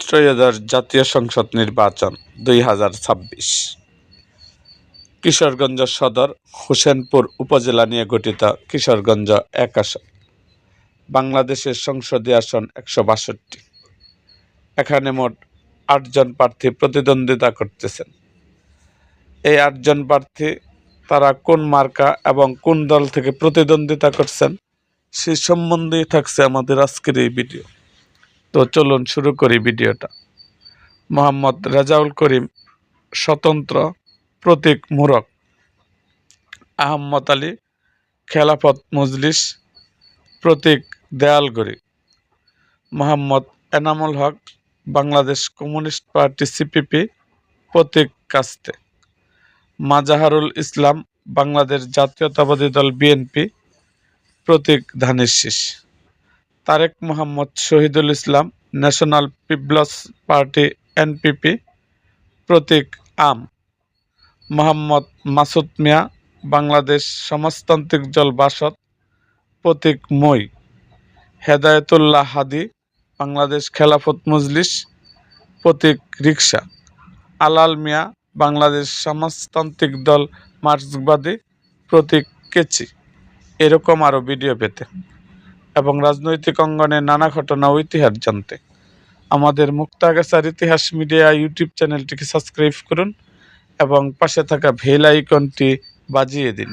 ত্রয়োদশ জাতীয় সংসদ নির্বাচন 2026। কিশোরগঞ্জ সদর হোসেনপুর উপজেলা নিয়ে গঠিত কিশোরগঞ্জ 1 আসন। বাংলাদেশের সংসদীয় আসন 162। এখানে মোট 8 জন প্রার্থী প্রতিদ্বন্দ্বিতা করতেছেন। এই 8 জন প্রার্থী তারা কোন মার্কা এবং কোন দল থেকে প্রতিদ্বন্দ্বিতা করছেন সেই সম্বন্ধেই থাকছে আমাদের আজকের এই ভিডিও। তো চলুন শুরু করি ভিডিওটা। মোহাম্মদ রেজাউল করিম স্বতন্ত্র, প্রতীক মুরক। আহমদ আলী খেলাফত মজলিস, প্রতীক দেয়ালগড়ি। Mohammad Enamul Haque Bangladesh communist party CPP, প্রতীক কাস্তে। মাজাহারুল ইসলাম বাংলাদেশ জাতীয়তাবাদী দল বিএনপি, প্রতীক ধানের শীষ। Tarique Mohammad Shahidul Islam national people's party NPP, প্রতীক আম। মোহাম্মদ মাসুদ মিয়া বাংলাদেশ সমাজতান্ত্রিক দল বাসদ, প্রতীক মই। হেদায়েতুল্লাহ হাদি বাংলাদেশ খেলাফত মজলিস, প্রতীক রিকশা। আলাল মিয়া বাংলাদেশ সমাজতান্ত্রিক দল মার্ক্সবাদী, প্রতীক কেচি। এরকম আরও ভিডিও পেতে এবং রাজনৈতিক অঙ্গনে নানা ঘটনা ও ইতিহাস জানতে আমাদের মুক্তাগাছার ইতিহাস মিডিয়া ইউটিউব চ্যানেলটিকে সাবস্ক্রাইব করুন এবং পাশে থাকা বেল আইকনটি বাজিয়ে দিন।